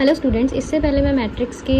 Hello students, इससे पहले मैं मैट्रिक्स के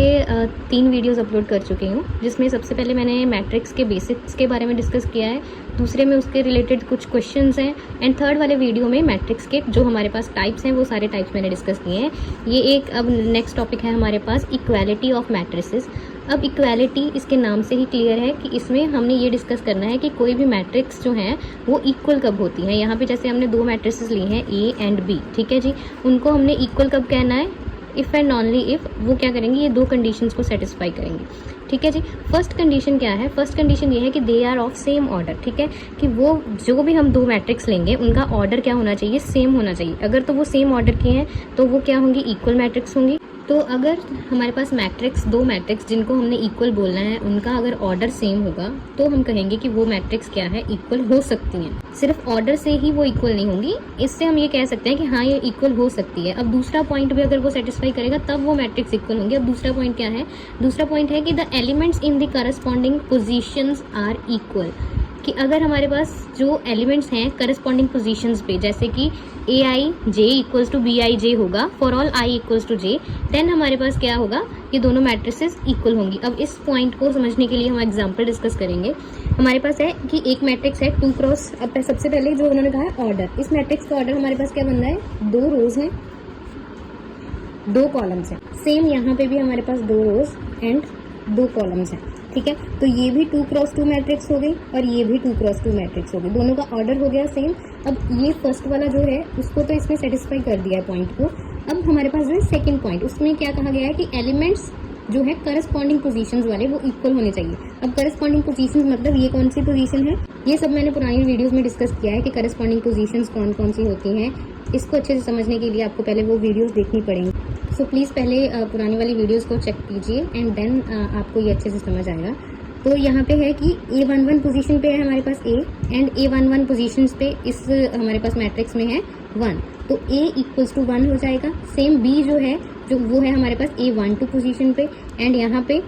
3 वीडियोस अपलोड कर चुकी हूँ, जिसमें सबसे पहले मैंने मैट्रिक्स के बेसिक्स के बारे में डिस्कस किया है, दूसरे में उसके रिलेटेड कुछ क्वेश्चंस हैं, एंड थर्ड वाले वीडियो में मैट्रिक्स के जो हमारे पास टाइप्स हैं वो सारे टाइप्स मैंने डिस्कस किए हैं। ये एक अब नेक्स्ट टॉपिक है हमारे पास इक्वालिटी ऑफ मैट्रिसेस। अब इक्वालिटी इसके नाम से ही क्लियर है कि इसमें हमने ये डिस्कस करना है कि कोई भी मैट्रिक्स जो है वो इक्वल कब होती है। यहाँ पे जैसे हमने 2 मैट्रिसेस ली हैं ए एंड बी, ठीक है जी, उनको हमने इक्वल कब कहना है, इफ़ एंड ओनली इफ़ वो क्या करेंगे, ये 2 कंडीशंस को सेटिस्फाई करेंगे, ठीक है जी। फर्स्ट कंडीशन क्या है, फर्स्ट कंडीशन ये है कि they are of same order, ठीक है, कि वो जो भी हम 2 मैट्रिक्स लेंगे उनका ऑर्डर क्या होना चाहिए, सेम होना चाहिए। अगर तो वो सेम ऑर्डर के हैं तो वो क्या होंगी, इक्वल मैट्रिक्स होंगी। तो अगर हमारे पास मैट्रिक्स 2 मैट्रिक्स जिनको हमने इक्वल बोलना है उनका अगर ऑर्डर सेम होगा तो हम कहेंगे कि वो मैट्रिक्स क्या है, इक्वल हो सकती हैं। सिर्फ ऑर्डर से ही वो इक्वल नहीं होंगी, इससे हम ये कह सकते हैं कि हाँ ये इक्वल हो सकती है। अब दूसरा पॉइंट भी अगर वो सेटिस्फाई करेगा तब वो मैट्रिक्स इक्वल होंगे। अब दूसरा पॉइंट क्या है, दूसरा पॉइंट है कि the elements in the corresponding positions are equal, कि अगर हमारे पास जो एलिमेंट्स हैं करस्पॉन्डिंग पोजीशंस पे, जैसे कि A I J equals to B I J होगा for all I equals to J, then हमारे पास क्या होगा, ये दोनों मैट्रिसेस इक्वल होंगी। अब इस पॉइंट को समझने के लिए हम एग्जांपल डिस्कस करेंगे। हमारे पास है कि एक मैट्रिक्स है 2 क्रॉस, अब सबसे पहले जो उन्होंने कहा है ऑर्डर, इस मैट्रिक्स का ऑर्डर हमारे पास क्या बन रहा है, 2 रोज हैं 2 कॉलम्स हैं। सेम यहाँ पे भी हमारे पास 2 रोज एंड 2 कॉलम्स हैं, ठीक है। तो ये भी 2 क्रॉस 2 मैट्रिक्स हो गई और ये भी 2 क्रॉस 2 मैट्रिक्स हो गई, दोनों का ऑर्डर हो गया सेम। अब ये फर्स्ट वाला जो है उसको तो इसमें सेटिस्फाई कर दिया है पॉइंट को। अब हमारे पास जो है सेकंड पॉइंट, उसमें क्या कहा गया है कि एलिमेंट्स जो है करस्पॉन्डिंग पोजीशंस वाले वो इक्वल होने चाहिए। अब करस्पॉन्डिंग पोजीशंस मतलब ये कौन सी पोजीशन है, ये सब मैंने पुरानी वीडियोस में डिस्कस किया है कि करस्पॉन्डिंग पोजीशंस कौन कौन सी होती हैं। इसको अच्छे से समझने के लिए आपको पहले वो वीडियोस देखनी पड़ेंगी। सो प्लीज़ पहले पुरानी वाली वीडियोस को चेक कीजिए एंड देन आपको ये अच्छे से समझ आएगा। तो यहाँ पे है कि A11 पोजीशन पे है हमारे पास A एंड A11 पोजीशंस पे इस हमारे पास मैट्रिक्स में है 1, तो A इक्वल्स टू 1 हो जाएगा। सेम B जो है जो वो है हमारे पास A12 पोजीशन पे एंड यहाँ पे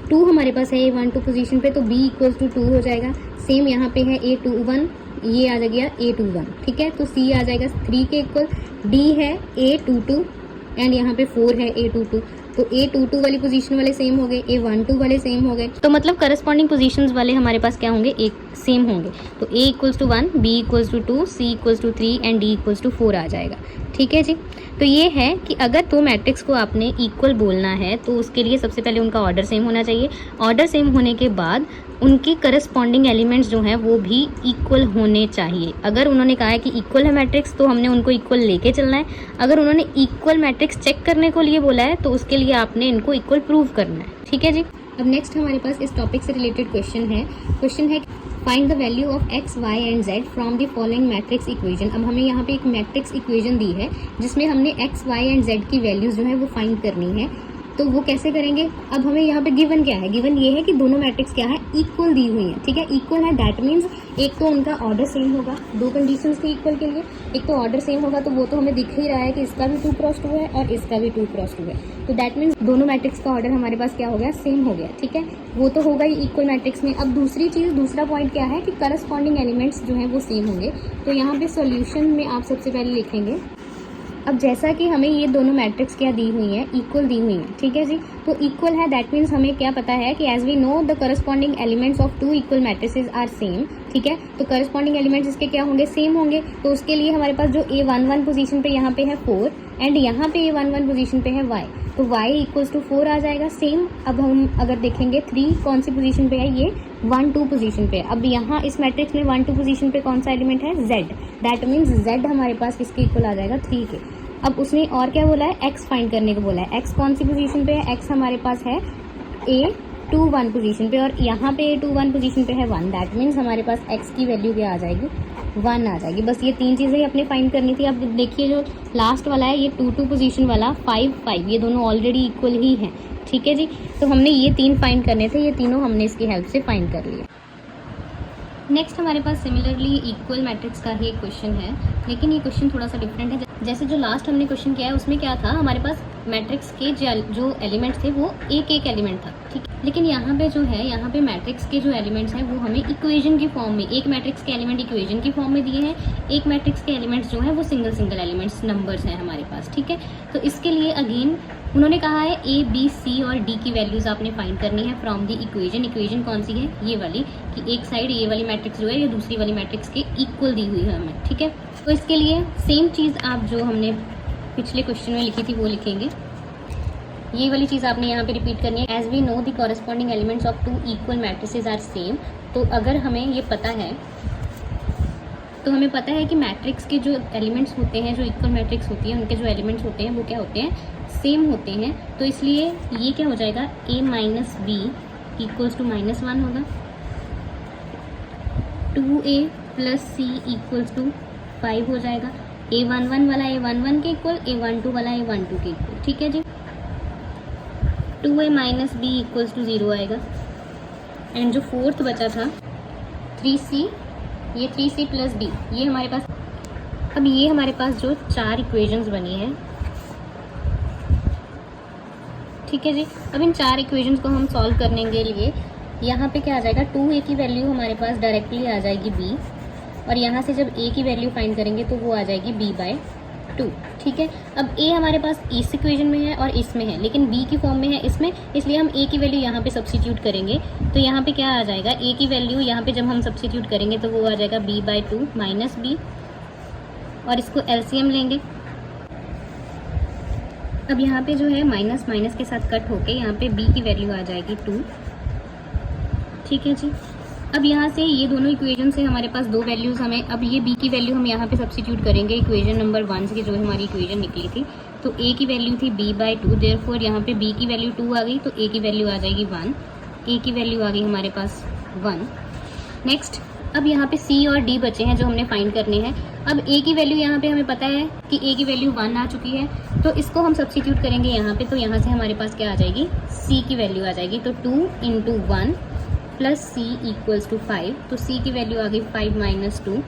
2 हमारे पास है A12 पोजीशन पे, तो B इक्वल्स टू 2 हो जाएगा। सेम यहाँ पे है A21, ये आ गया A21, ठीक है, तो C आ जाएगा 3 के इक्वल। D है A22 एंड यहाँ पे 4 है A22, तो A22 वाली पोजीशन वाले सेम हो गए, A12 वाले सेम हो गए, तो मतलब करस्पॉन्डिंग पोजीशंस वाले हमारे पास क्या होंगे, एक सेम होंगे। तो A equals to 1, B equals to 2, C equals to 3 and D equals to 4 आ जाएगा, ठीक है जी। तो ये है कि अगर 2 मैट्रिक्स को आपने इक्वल बोलना है तो उसके लिए सबसे पहले उनका ऑर्डर सेम होना चाहिए। ऑर्डर सेम होने के बाद उनके करस्पॉन्डिंग एलिमेंट्स जो हैं वो भी इक्वल होने चाहिए। अगर उन्होंने कहा है कि इक्वल है मैट्रिक्स तो हमने उनको इक्वल लेके चलना है। अगर उन्होंने इक्वल मैट्रिक्स चेक करने को लिए बोला है तो उसके लिए आपने इनको इक्वल प्रूव करना है, ठीक है जी। अब नेक्स्ट हमारे पास इस टॉपिक से रिलेटेड क्वेश्चन है find the value of x, y and z from the following matrix equation. अब हमें यहाँ पे एक मैट्रिक्स इक्वेशन दी है जिसमें हमने x, y एंड z की वैल्यूज जो है वो फाइंड करनी है। तो वो कैसे करेंगे, अब हमें यहाँ पे गिवन क्या है, गिवन ये है कि दोनों मैट्रिक्स क्या है, इक्वल दी हुई है, ठीक है, इक्वल है। दैट मीन्स एक तो उनका ऑर्डर सेम होगा, 2 कंडीशंस थे इक्वल के लिए, एक तो ऑर्डर सेम होगा, तो वो तो हमें दिख ही रहा है कि इसका भी 2 क्रॉस 2 है और इसका भी 2 क्रॉस 2 है, तो दैट मीन्स दोनों मैट्रिक्स का ऑर्डर हमारे पास क्या हो गया, सेम हो गया, ठीक है, वो तो होगा ही इक्वल मैट्रिक्स में। अब दूसरी चीज़, दूसरा पॉइंट क्या है कि करस्पॉन्डिंग एलिमेंट्स जो है वो सेम होंगे। तो यहाँ पे सोल्यूशन में आप सबसे पहले लिखेंगे, अब जैसा कि हमें ये दोनों मैट्रिक्स क्या दी हुई हैं, इक्वल दी हुई हैं, ठीक है जी, तो इक्वल है, दैट मीन्स हमें क्या पता है कि as we know the corresponding elements of 2 equal matrices are same, ठीक है, तो करस्पॉन्डिंग एलिमेंट्स इसके क्या होंगे, सेम होंगे। तो उसके लिए हमारे पास जो A11 पोजीशन पे यहाँ पे है 4 एंड यहाँ पे A11 पोजीशन पे है y, तो y इक्वल्स टू 4 आ जाएगा। सेम अब हम अगर देखेंगे 3 कौन सी पोजीशन पे है, ये 1, 2 पोजीशन पे। अब यहाँ इस मैट्रिक्स में 1, 2 पोजीशन पे कौन सा एलिमेंट है, z, दैट मीन्स z हमारे पास किसके इक्वल आ जाएगा, 3 के। अब उसने और क्या बोला है, x फाइंड करने को बोला है। x कौन सी पोजीशन पे है, x हमारे पास है A21 पोजीशन पे और यहाँ पे A21 पोजीशन पे है 1, दैट मीन्स हमारे पास x की वैल्यू क्या आ जाएगी, 1 आ जाएगी। बस ये 3 चीज़ें ही अपने फाइंड करनी थी। अब देखिए जो लास्ट वाला है ये 2, 2 पोजीशन वाला 5, 5, ये दोनों ऑलरेडी इक्वल ही हैं, ठीक है जी। तो हमने ये 3 फाइंड करने थे, ये तीनों हमने इसकी हेल्प से फाइंड कर लिए। नेक्स्ट हमारे पास सिमिलरली इक्वल मैट्रिक्स का ही एक क्वेश्चन है, लेकिन ये क्वेश्चन थोड़ा सा डिफरेंट है। जैसे जो लास्ट हमने क्वेश्चन किया है उसमें क्या था, हमारे पास मैट्रिक्स के जो एलिमेंट्स थे वो एक एलिमेंट था, ठीक है। लेकिन यहाँ पे जो है, यहाँ पे मैट्रिक्स के जो एलिमेंट्स हैं वो हमें इक्वेशन की फॉर्म में, एक मैट्रिक्स के एलिमेंट इक्वेशन की फॉर्म में दिए हैं, एक मैट्रिक्स के एलिमेंट्स जो हैं वो सिंगल सिंगल एलिमेंट्स नंबर्स हैं हमारे पास। ठीक है, तो इसके लिए अगेन उन्होंने कहा है ए बी सी और डी की वैल्यूज़ आपने फाइंड करनी है फ्रॉम द इक्वेशन। इक्वेशन कौन सी है? ये वाली, कि एक साइड ये वाली मैट्रिक्स जो है ये दूसरी वाली मैट्रिक्स के इक्वल दी हुई है हमें। ठीक है, तो इसके लिए सेम चीज़ आप जो हमने पिछले क्वेश्चन में लिखी थी वो लिखेंगे। ये वाली चीज़ आपने यहाँ पे रिपीट करनी है। As we know the corresponding elements of two equal matrices are same. तो अगर हमें ये पता है, तो हमें पता है कि मैट्रिक्स के जो एलिमेंट्स होते हैं, जो इक्वल मैट्रिक्स होती है, उनके जो एलिमेंट्स होते हैं वो क्या होते हैं? सेम होते हैं। तो इसलिए ये क्या हो जाएगा? a minus B equals to -1 होगा। 2a plus C equals to 5 हो जाएगा। a11 वाला a11 के इक्वल, a12 वाला a12 के इक्वल। ठीक है जी। 2a minus B equals to 0 आएगा। एंड जो फोर्थ बचा था 3c, ये 3c प्लस b, ये हमारे पास, अब ये हमारे पास जो 4 इक्वेशंस बनी हैं। ठीक है जी। अब इन 4 इक्वेशंस को हम सॉल्व करने के लिए यहाँ पे क्या आ जाएगा? 2a की वैल्यू हमारे पास डायरेक्टली आ जाएगी b, और यहाँ से जब a की वैल्यू फाइंड करेंगे तो वो आ जाएगी b/2। ठीक है, अब a हमारे पास इस इक्वेशन में है और इसमें है, लेकिन b की फॉर्म में है इसमें, इसलिए हम a की वैल्यू यहाँ पे सब्स्टिट्यूट करेंगे। तो यहाँ पे क्या आ जाएगा? a की वैल्यू यहाँ पे जब हम सब्स्टिट्यूट करेंगे तो वो आ जाएगा b/2 माइनस b, और इसको एलसीएम लेंगे। अब यहाँ पे जो है माइनस माइनस के साथ कट होके यहाँ पे b की वैल्यू आ जाएगी 2। ठीक है जी। अब यहाँ से ये दोनों इक्वेशन से हमारे पास दो वैल्यूज़ हमें, अब ये b की वैल्यू हम यहाँ पे सब्स्टिट्यूट करेंगे इक्वेशन नंबर 1 से, जो हमारी इक्वेशन निकली थी। तो a की वैल्यू थी b/2, देयरफॉर यहाँ पे b की वैल्यू 2 आ गई, तो a की वैल्यू आ जाएगी 1। a की वैल्यू आ गई हमारे पास 1। नेक्स्ट, अब यहाँ पे c और d बचे हैं जो हमने फाइंड करने हैं। अब a की वैल्यू यहाँ पे हमें पता है कि a की वैल्यू 1 आ चुकी है, तो इसको हम सब्स्टिट्यूट करेंगे यहाँ पे। तो यहाँ से हमारे पास क्या आ जाएगी? c की वैल्यू आ जाएगी। तो 2 × 1 प्लस c इक्वल्स टू 5, तो c की वैल्यू आ गई 5 माइनस 2।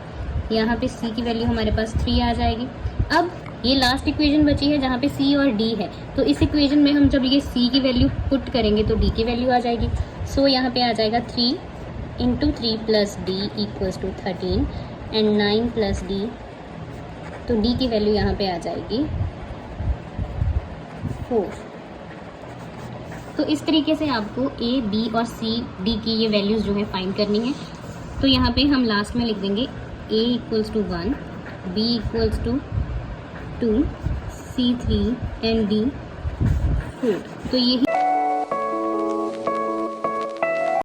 यहाँ पे c की वैल्यू हमारे पास 3 आ जाएगी। अब ये लास्ट इक्वेशन बची है जहाँ पे c और d है, तो इस इक्वेशन में हम जब ये c की वैल्यू पुट करेंगे तो d की वैल्यू आ जाएगी। सो यहाँ पे आ जाएगा 3 × 3 plus d equals to 13 and 9 plus d, तो d की वैल्यू यहाँ पे आ जाएगी 4। तो इस तरीके से आपको a, b और c, d की ये वैल्यूज़ जो है फाइंड करनी है। तो यहाँ पे हम लास्ट में लिख देंगे a equals to 1, b equals to 2, c 3 and d 4। तो यही